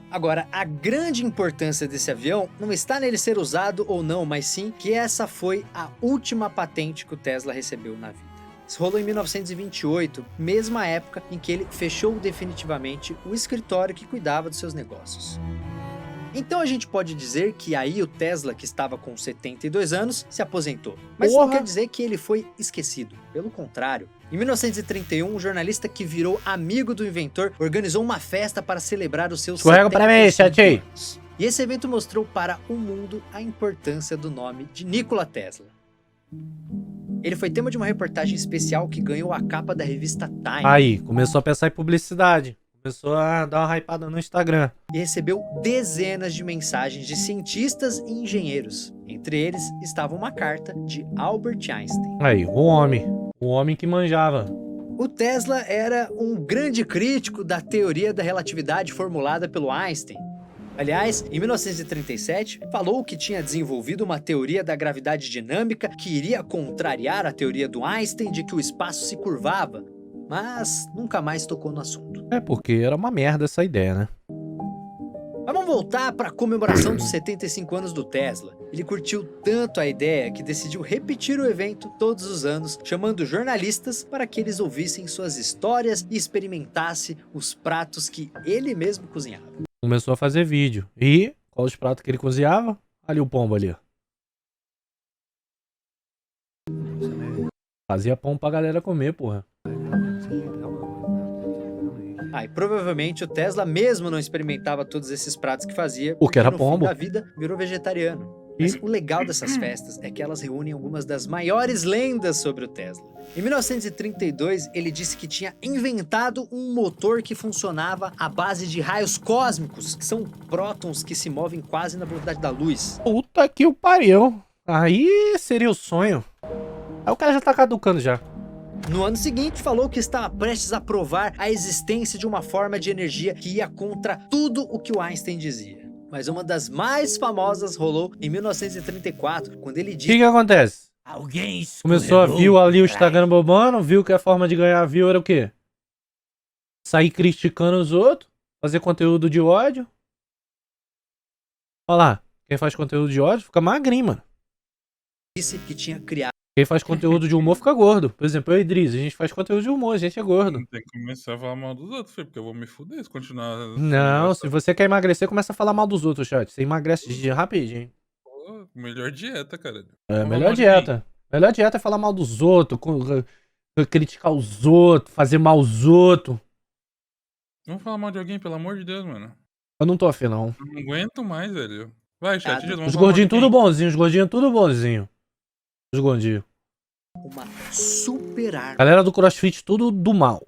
Speaker 1: Agora, a grande importância desse avião não está nele ser usado ou não, mas sim que essa foi a última patente que o Tesla recebeu na vida. Isso rolou em 1928, mesma época em que ele fechou definitivamente o escritório que cuidava dos seus negócios. Então a gente pode dizer que aí o Tesla, que estava com 72 anos, se aposentou. Mas não quer dizer que ele foi esquecido. Pelo contrário. Em 1931, um jornalista que virou amigo do inventor organizou uma festa para celebrar os seus 75 anos. E esse evento mostrou para o mundo a importância do nome de Nikola Tesla. Ele foi tema de uma reportagem especial que ganhou a capa da revista Time.
Speaker 3: Aí, começou a pensar em publicidade. Começou a dar uma hypada no Instagram.
Speaker 1: E recebeu dezenas de mensagens de cientistas e engenheiros. Entre eles, estava uma carta de Albert Einstein.
Speaker 3: Aí, o homem que manjava.
Speaker 1: O Tesla era um grande crítico da teoria da relatividade formulada pelo Einstein. Aliás, em 1937, falou que tinha desenvolvido uma teoria da gravidade dinâmica que iria contrariar a teoria do Einstein de que o espaço se curvava, mas nunca mais tocou no assunto.
Speaker 3: É porque era uma merda essa ideia, né?
Speaker 1: Mas vamos voltar para a comemoração dos 75 anos do Tesla. Ele curtiu tanto a ideia que decidiu repetir o evento todos os anos, chamando jornalistas para que eles ouvissem suas histórias e experimentassem os pratos que ele mesmo cozinhava.
Speaker 3: Começou a fazer vídeo. E qual os pratos que ele cozinhava? Ali o pombo ali, ó. Fazia pão pra galera comer, porra.
Speaker 1: E provavelmente o Tesla mesmo não experimentava todos esses pratos que fazia,
Speaker 3: porque era
Speaker 1: no
Speaker 3: pombo.
Speaker 1: fim da vida virou vegetariano. Mas o legal dessas festas é que elas reúnem algumas das maiores lendas sobre o Tesla. Em 1932, ele disse que tinha inventado um motor que funcionava à base de raios cósmicos, que são prótons que se movem quase na velocidade da luz.
Speaker 3: Puta que o pariu. Aí seria o sonho. Aí o cara já tá caducando já.
Speaker 1: No ano seguinte, falou que estava prestes a provar a existência de uma forma de energia que ia contra tudo o que o Einstein dizia. Mas uma das mais famosas rolou em 1934, quando ele disse...
Speaker 3: O que acontece?
Speaker 1: Alguém
Speaker 3: começou a viu ali o Instagram bobando, viu que a forma de ganhar view era o quê? Sair criticando os outros, fazer conteúdo de ódio. Olha lá, quem faz conteúdo de ódio fica magrinho, mano.
Speaker 1: Disse que tinha criado...
Speaker 3: Quem faz conteúdo de humor fica gordo. Por exemplo, eu e Idris, a gente faz conteúdo de humor, a gente é gordo.
Speaker 11: Tem que começar a falar mal dos outros, filho, porque eu vou me fuder se continuar...
Speaker 3: Não, se você quer emagrecer, começa a falar mal dos outros, chat. Você emagrece rapidinho.
Speaker 11: Pô, melhor dieta, cara.
Speaker 3: É, melhor dieta. Melhor dieta é falar mal dos outros, criticar os outros, fazer mal aos outros.
Speaker 11: Vamos falar mal de alguém, pelo amor de Deus, mano.
Speaker 3: Eu não tô afim, não.
Speaker 11: Não aguento mais, velho. Vai, chat,
Speaker 3: Os gordinhos tudo bonzinho, os gordinhos tudo bonzinho. Os gordinhos.
Speaker 1: Uma super arma.
Speaker 3: Galera do CrossFit, tudo do mal.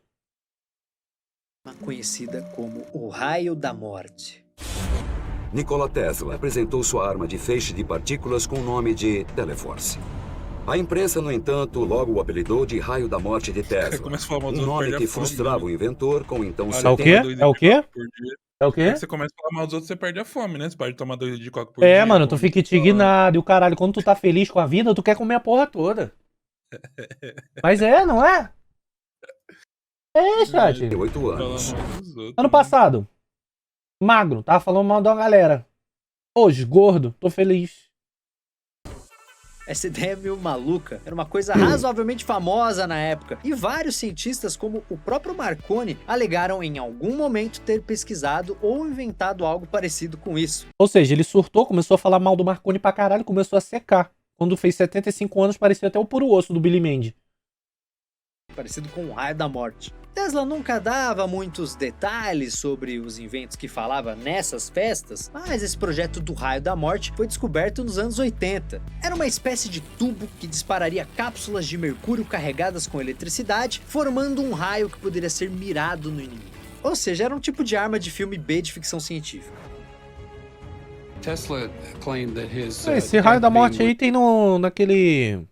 Speaker 1: Conhecida como o Raio da Morte.
Speaker 8: Nikola Tesla apresentou sua arma de feixe de partículas com o nome de Teleforce. A imprensa, no entanto, logo o apelidou de Raio da Morte de Tesla. Um nome que frustrava o inventor com então...
Speaker 3: É o quê? É o quê? É o quê?
Speaker 11: Você começa a falar mal dos outros, você perde a fome, né? Você pode tomar 2 litros de coca por dia.
Speaker 3: É, mano, tu fica indignado. E o caralho, quando tu tá feliz com a vida, tu quer comer a porra toda. Mas é, não é? É, chat.
Speaker 8: 8 anos.
Speaker 3: Ano passado, magro, tava falando mal da galera. Hoje, gordo, tô feliz.
Speaker 1: Essa ideia é meio maluca, era uma coisa razoavelmente famosa na época, e vários cientistas, como o próprio Marconi, alegaram em algum momento ter pesquisado ou inventado algo parecido com isso.
Speaker 3: Ou seja, ele surtou, começou a falar mal do Marconi pra caralho, começou a secar. Quando fez 75 anos, parecia até o puro osso do Billy Mandy.
Speaker 1: Parecido com o Raio da Morte. Tesla nunca dava muitos detalhes sobre os inventos que falava nessas festas, mas esse projeto do Raio da Morte foi descoberto nos anos 80. Era uma espécie de tubo que dispararia cápsulas de mercúrio carregadas com eletricidade, formando um raio que poderia ser mirado no inimigo. Ou seja, era um tipo de arma de filme B de ficção científica.
Speaker 14: Tesla claimed that his,
Speaker 3: esse Raio da Morte aí tem naquele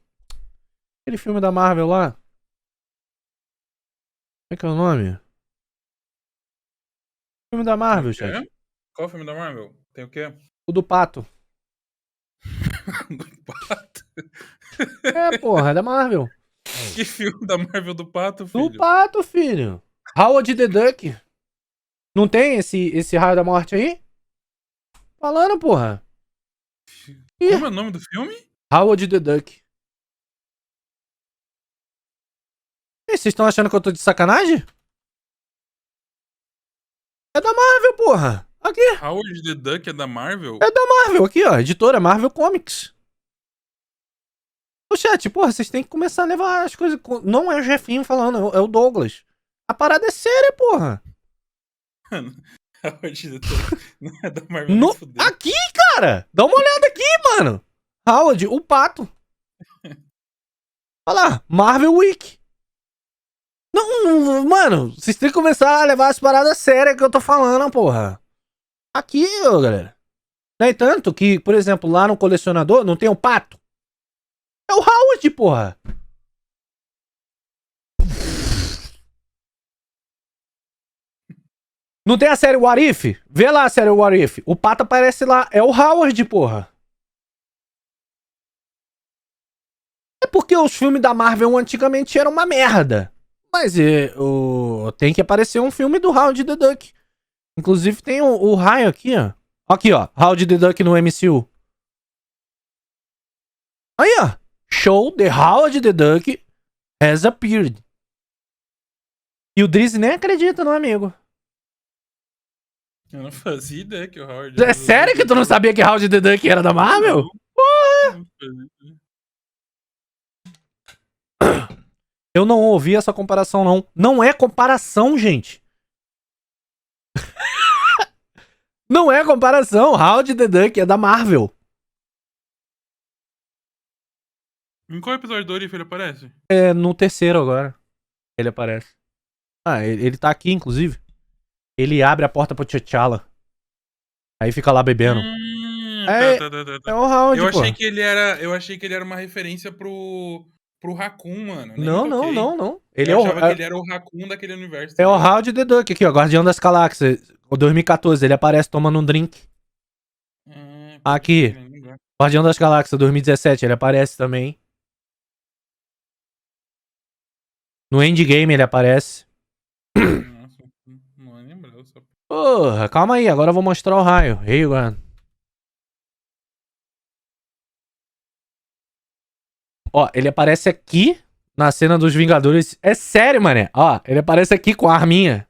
Speaker 3: filme da Marvel lá. Como é que é o nome? Filme da Marvel, chat.
Speaker 11: Qual filme da Marvel? Tem o quê?
Speaker 3: O do Pato.
Speaker 11: Do Pato?
Speaker 3: É, porra, é da Marvel.
Speaker 11: Que filme da Marvel do Pato, filho?
Speaker 3: Do Pato, filho. Howard the Duck. Não tem esse Raio da Morte aí? Falando, porra.
Speaker 11: Como é o nome do filme?
Speaker 3: Howard the Duck. E vocês estão achando que eu tô de sacanagem? É da Marvel, porra. Aqui.
Speaker 11: Howard the Duck é da Marvel?
Speaker 3: É da Marvel, aqui, ó. Editora Marvel Comics. O chat, porra, vocês têm que começar a levar as coisas... Não é o Jefinho falando, é o Douglas. A parada é séria, porra.
Speaker 11: Mano, Howard the Duck não é da Marvel.
Speaker 3: Aqui, cara. Dá uma olhada aqui, mano. Howard, o Pato. Olha lá, Marvel Week. Não, mano, vocês têm que começar a levar as paradas sérias que eu tô falando, porra. Aqui, ó, galera. Não é tanto que, por exemplo, lá no colecionador não tem um pato? É o Howard, porra. Não tem a série What If? Vê lá a série What If. O pato aparece lá. É o Howard, porra. É porque os filmes da Marvel antigamente eram uma merda. Mas tem que aparecer um filme do Howard the Duck. Inclusive tem o raio aqui, ó. Aqui, ó. Howard the Duck no MCU. Aí, ó. Show the Howard the Duck has appeared. E o Drizzy nem acredita no amigo.
Speaker 11: Eu não fazia ideia que o Howard...
Speaker 3: É sério que tu não sabia que Howard the Duck era da Marvel? Porra! Eu não ouvi essa comparação, não. Não é comparação, gente. Não é comparação. Howard the Duck é da Marvel.
Speaker 11: Em qual episódio do Orif ele aparece?
Speaker 3: É no terceiro agora. Ele aparece. Ah, ele tá aqui, inclusive. Ele abre a porta pro T'Challa. Aí fica lá bebendo.
Speaker 11: Tá.
Speaker 3: É o Howard,
Speaker 11: eu achei que ele era uma referência pro Raccoon, mano.
Speaker 3: Não.
Speaker 11: Eu achava que ele era o Raccoon daquele universo.
Speaker 3: É o Howard the Duck aqui, ó. Guardião das Galáxias. O 2014, ele aparece tomando um drink. Aqui. Guardião das Galáxias, 2017, ele aparece também. No Endgame ele aparece.
Speaker 11: Nossa, não é lembrar.
Speaker 3: Porra, calma aí, agora eu vou mostrar o raio. Hey, mano. Ó, ele aparece aqui na cena dos Vingadores. É sério, mané. Ó, ele aparece aqui com a arminha.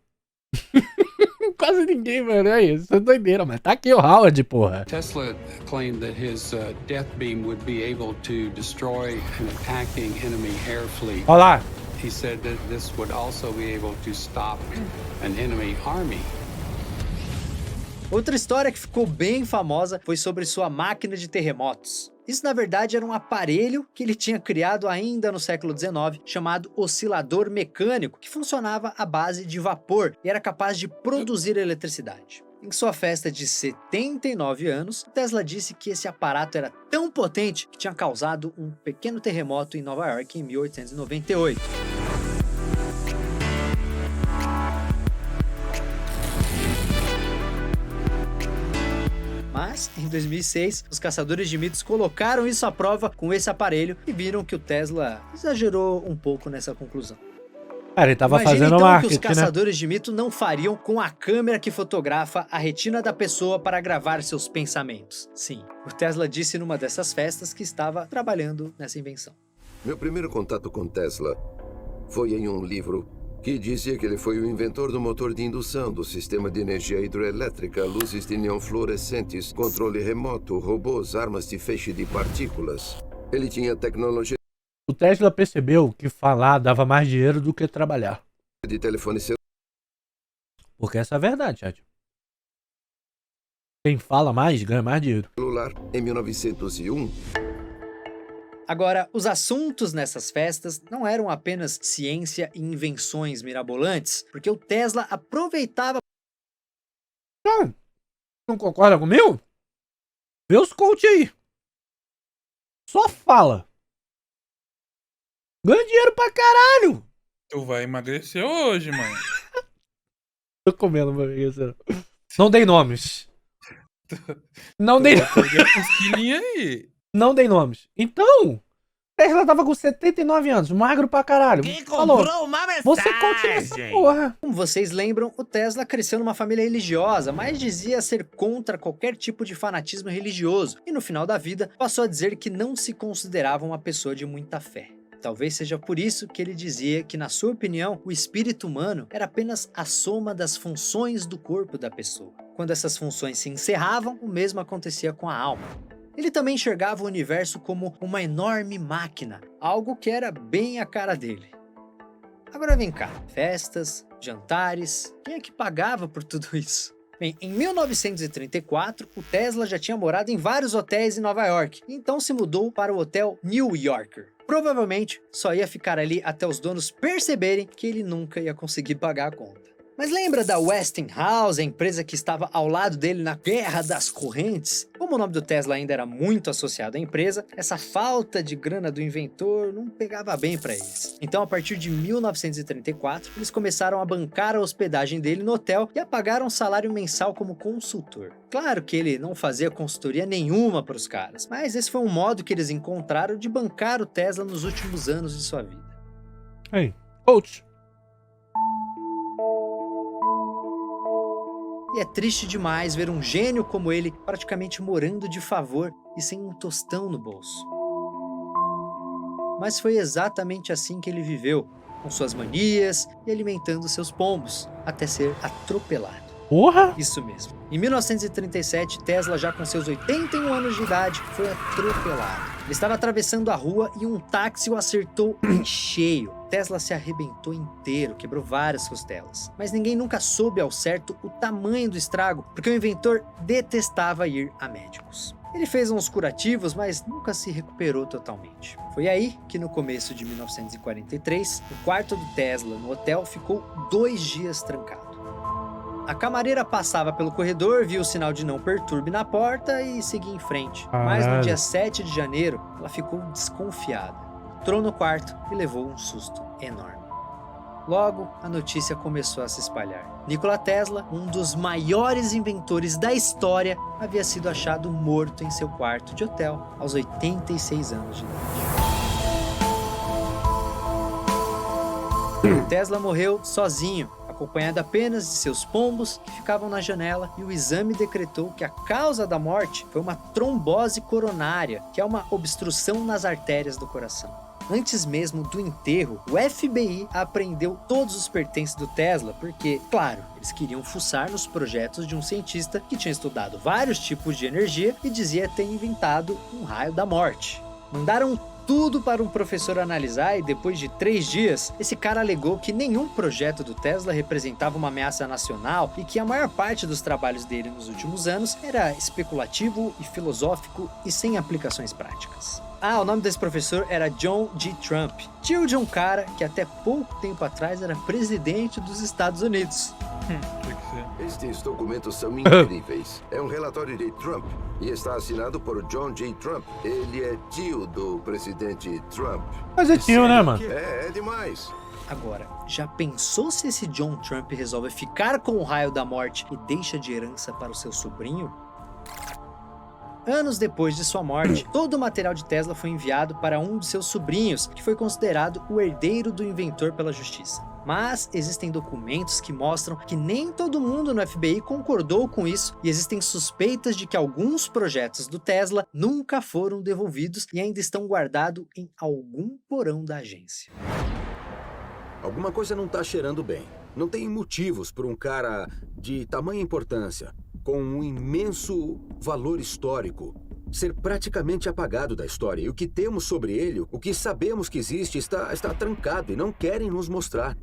Speaker 3: Quase ninguém, mano. É isso, é doideira, mas tá aqui o Howard, porra.
Speaker 14: Tesla claimed that his death beam would be able to destroy an attacking enemy air fleet.
Speaker 3: Ó lá.
Speaker 14: He said that this would also be able to stop an enemy army.
Speaker 1: Outra história que ficou bem famosa foi sobre sua máquina de terremotos. Isso, na verdade, era um aparelho que ele tinha criado ainda no século XIX, chamado oscilador mecânico, que funcionava à base de vapor e era capaz de produzir eletricidade. Em sua festa de 79 anos, Tesla disse que esse aparato era tão potente que tinha causado um pequeno terremoto em Nova York em 1898. Mas, em 2006, os caçadores de mitos colocaram isso à prova com esse aparelho e viram que o Tesla exagerou um pouco nessa conclusão.
Speaker 3: Cara, ele tava
Speaker 1: Imagina,
Speaker 3: fazendo
Speaker 1: então,
Speaker 3: marketing,
Speaker 1: que os caçadores de mito não fariam com a câmera que fotografa a retina da pessoa para gravar seus pensamentos. Sim, o Tesla disse numa dessas festas que estava trabalhando nessa invenção.
Speaker 15: Meu primeiro contato com Tesla foi em um livro que dizia que ele foi o inventor do motor de indução, do sistema de energia hidroelétrica, luzes de neon fluorescentes, controle remoto, robôs, armas de feixe de partículas. Ele tinha tecnologia
Speaker 3: O Tesla percebeu que falar dava mais dinheiro do que trabalhar.
Speaker 15: de telefone celular.
Speaker 3: Porque essa é a verdade, chat. Quem fala mais, ganha mais dinheiro.
Speaker 15: Em 1901.
Speaker 1: Agora, os assuntos nessas festas não eram apenas ciência e invenções mirabolantes, porque o Tesla aproveitava...
Speaker 3: Não concorda comigo? Vê os coach aí. Só fala. Ganha dinheiro pra caralho.
Speaker 11: Tu vai emagrecer hoje, mano.
Speaker 3: Tô comendo pra emagrecer. Não dei nomes. Não dei
Speaker 11: aí.
Speaker 3: Não dei nomes. Então, Tesla tava com 79 anos, magro pra caralho.
Speaker 1: Quem
Speaker 3: Falou,
Speaker 1: comprou uma mensagem?
Speaker 3: você continua essa porra.
Speaker 1: Como vocês lembram, o Tesla cresceu numa família religiosa, mas dizia ser contra qualquer tipo de fanatismo religioso. E no final da vida, passou a dizer que não se considerava uma pessoa de muita fé. Talvez seja por isso que ele dizia que, na sua opinião, o espírito humano era apenas a soma das funções do corpo da pessoa. Quando essas funções se encerravam, o mesmo acontecia com a alma. Ele também enxergava o universo como uma enorme máquina, algo que era bem a cara dele. Agora vem cá, festas, jantares, quem é que pagava por tudo isso? Bem, em 1934, o Tesla já tinha morado em vários hotéis em Nova York, então se mudou para o Hotel New Yorker. Provavelmente só ia ficar ali até os donos perceberem que ele nunca ia conseguir pagar a conta. Mas lembra da Westinghouse, a empresa que estava ao lado dele na Guerra das Correntes? Como o nome do Tesla ainda era muito associado à empresa, essa falta de grana do inventor não pegava bem para eles. Então, a partir de 1934, eles começaram a bancar a hospedagem dele no hotel e a pagar um salário mensal como consultor. Claro que ele não fazia consultoria nenhuma para os caras, mas esse foi um modo que eles encontraram de bancar o Tesla nos últimos anos de sua vida.
Speaker 3: Hey, coach.
Speaker 1: E é triste demais ver um gênio como ele praticamente morando de favor e sem um tostão no bolso. Mas foi exatamente assim que ele viveu, com suas manias e alimentando seus pombos, até ser atropelado.
Speaker 3: Porra!
Speaker 1: Isso mesmo. Em 1937, Tesla, já com seus 81 anos de idade, foi atropelado. Ele estava atravessando a rua e um táxi o acertou em cheio. Tesla se arrebentou inteiro, quebrou várias costelas. Mas ninguém nunca soube ao certo o tamanho do estrago, porque o inventor detestava ir a médicos. Ele fez uns curativos, mas nunca se recuperou totalmente. Foi aí que, no começo de 1943, o quarto do Tesla no hotel ficou 2 dias trancado. A camareira passava pelo corredor, viu o sinal de não perturbe na porta e seguia em frente. Mas no dia 7 de janeiro, ela ficou desconfiada. Entrou no quarto e levou um susto enorme. Logo, a notícia começou a se espalhar. Nikola Tesla, um dos maiores inventores da história, havia sido achado morto em seu quarto de hotel aos 86 anos de idade. Tesla morreu sozinho, acompanhado apenas de seus pombos que ficavam na janela, e o exame decretou que a causa da morte foi uma trombose coronária, que é uma obstrução nas artérias do coração. Antes mesmo do enterro, o FBI apreendeu todos os pertences do Tesla porque, claro, eles queriam fuçar nos projetos de um cientista que tinha estudado vários tipos de energia e dizia ter inventado um raio da morte. Mandaram tudo para um professor analisar e depois de 3 dias, esse cara alegou que nenhum projeto do Tesla representava uma ameaça nacional e que a maior parte dos trabalhos dele nos últimos anos era especulativo e filosófico e sem aplicações práticas. O nome desse professor era John G. Trump, tio de um cara que até pouco tempo atrás era presidente dos Estados Unidos.
Speaker 15: Estes documentos são incríveis. É um relatório de Trump e está assinado por John G. Trump. Ele é tio do presidente Trump.
Speaker 3: Mas é tio, né, mano?
Speaker 15: É demais.
Speaker 1: Agora, já pensou se esse John Trump resolve ficar com o raio da morte e deixa de herança para o seu sobrinho? Anos depois de sua morte, todo o material de Tesla foi enviado para um de seus sobrinhos, que foi considerado o herdeiro do inventor pela justiça. Mas existem documentos que mostram que nem todo mundo no FBI concordou com isso e existem suspeitas de que alguns projetos do Tesla nunca foram devolvidos e ainda estão guardados em algum porão da agência.
Speaker 8: Alguma coisa não tá cheirando bem. Não tem motivos para um cara de tamanha importância, com um imenso valor histórico, ser praticamente apagado da história. E o que temos sobre ele, o que sabemos que existe, está trancado e não querem nos mostrar.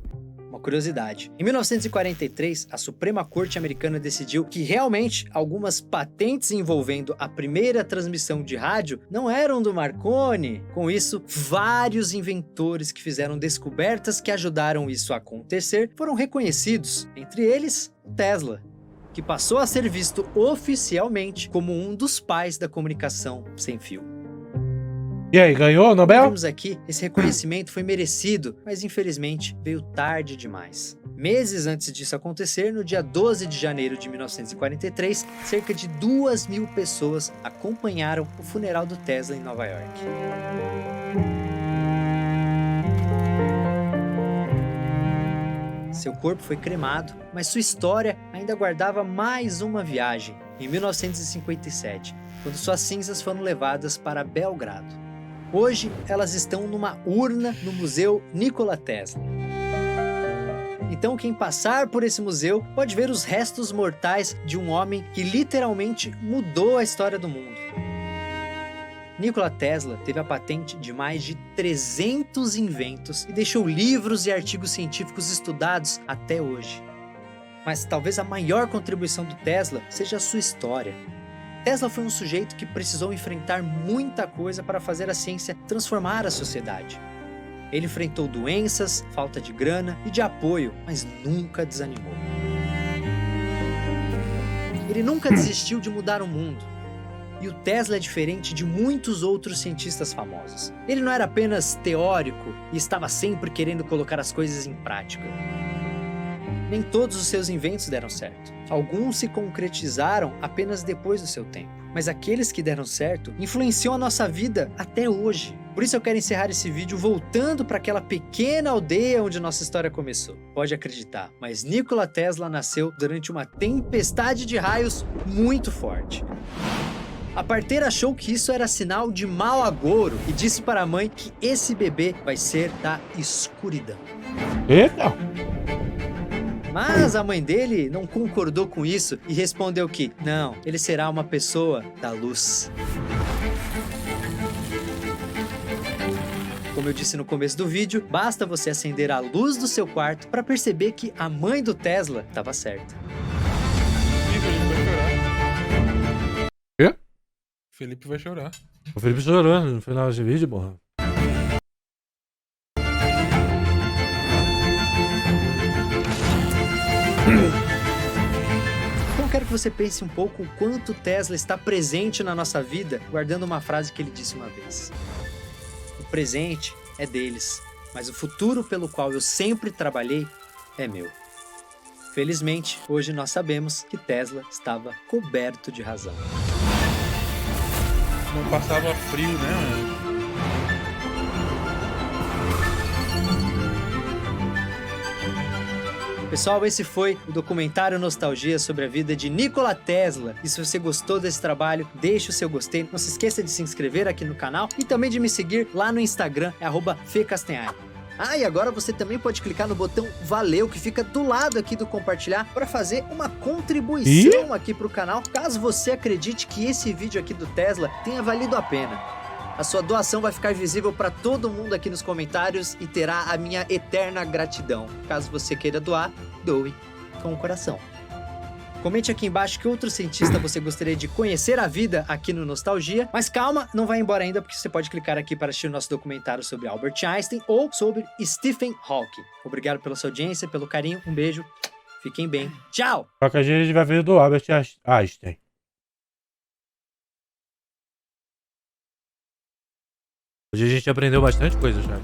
Speaker 1: Uma curiosidade. Em 1943, a Suprema Corte Americana decidiu que realmente algumas patentes envolvendo a primeira transmissão de rádio não eram do Marconi. Com isso, vários inventores que fizeram descobertas que ajudaram isso a acontecer foram reconhecidos, entre eles, Tesla, que passou a ser visto oficialmente como um dos pais da comunicação sem fio.
Speaker 3: E aí, ganhou o Nobel?
Speaker 1: Como vimos aqui, esse reconhecimento foi merecido, mas infelizmente veio tarde demais. Meses antes disso acontecer, no dia 12 de janeiro de 1943, cerca de 2.000 pessoas acompanharam o funeral do Tesla em Nova York. Seu corpo foi cremado, mas sua história ainda guardava mais uma viagem, em 1957, quando suas cinzas foram levadas para Belgrado. Hoje, elas estão numa urna no Museu Nikola Tesla. Então, quem passar por esse museu pode ver os restos mortais de um homem que literalmente mudou a história do mundo. Nikola Tesla teve a patente de mais de 300 inventos e deixou livros e artigos científicos estudados até hoje. Mas talvez a maior contribuição do Tesla seja a sua história. Tesla foi um sujeito que precisou enfrentar muita coisa para fazer a ciência transformar a sociedade. Ele enfrentou doenças, falta de grana e de apoio, mas nunca desanimou. Ele nunca desistiu de mudar o mundo. E o Tesla é diferente de muitos outros cientistas famosos. Ele não era apenas teórico e estava sempre querendo colocar as coisas em prática. Nem todos os seus inventos deram certo. Alguns se concretizaram apenas depois do seu tempo. Mas aqueles que deram certo influenciam a nossa vida até hoje. Por isso eu quero encerrar esse vídeo voltando para aquela pequena aldeia onde nossa história começou. Pode acreditar, mas Nikola Tesla nasceu durante uma tempestade de raios muito forte. A parteira achou que isso era sinal de mau agouro e disse para a mãe que esse bebê vai ser da escuridão.
Speaker 3: Eita!
Speaker 1: Mas a mãe dele não concordou com isso e respondeu que não, ele será uma pessoa da luz. Como eu disse no começo do vídeo, basta você acender a luz do seu quarto para perceber que a mãe do Tesla estava certa.
Speaker 3: Quê?
Speaker 11: Felipe vai chorar.
Speaker 3: O Felipe chorando no final desse vídeo, porra.
Speaker 1: Então eu quero que você pense um pouco o quanto Tesla está presente na nossa vida, guardando uma frase que ele disse uma vez. O presente é deles, mas o futuro pelo qual eu sempre trabalhei é meu. Felizmente, hoje nós sabemos que Tesla estava coberto de razão.
Speaker 11: Não passava frio, né?
Speaker 1: Pessoal, esse foi o documentário Nostalgia sobre a vida de Nikola Tesla. E se você gostou desse trabalho, deixe o seu gostei. Não se esqueça de se inscrever aqui no canal e também de me seguir lá no Instagram, @FeCastanhari. Ah, e agora você também pode clicar no botão Valeu, que fica do lado aqui do compartilhar, para fazer uma contribuição aqui para o canal, caso você acredite que esse vídeo aqui do Tesla tenha valido a pena. A sua doação vai ficar visível para todo mundo aqui nos comentários e terá a minha eterna gratidão. Caso você queira doar, doe com o coração. Comente aqui embaixo que outro cientista você gostaria de conhecer a vida aqui no Nostalgia. Mas calma, não vai embora ainda, porque você pode clicar aqui para assistir o nosso documentário sobre Albert Einstein ou sobre Stephen Hawking. Obrigado pela sua audiência, pelo carinho, um beijo, fiquem bem, tchau!
Speaker 3: Qualquer dia a gente vai ver do Albert Einstein. Hoje a gente aprendeu bastante coisa já.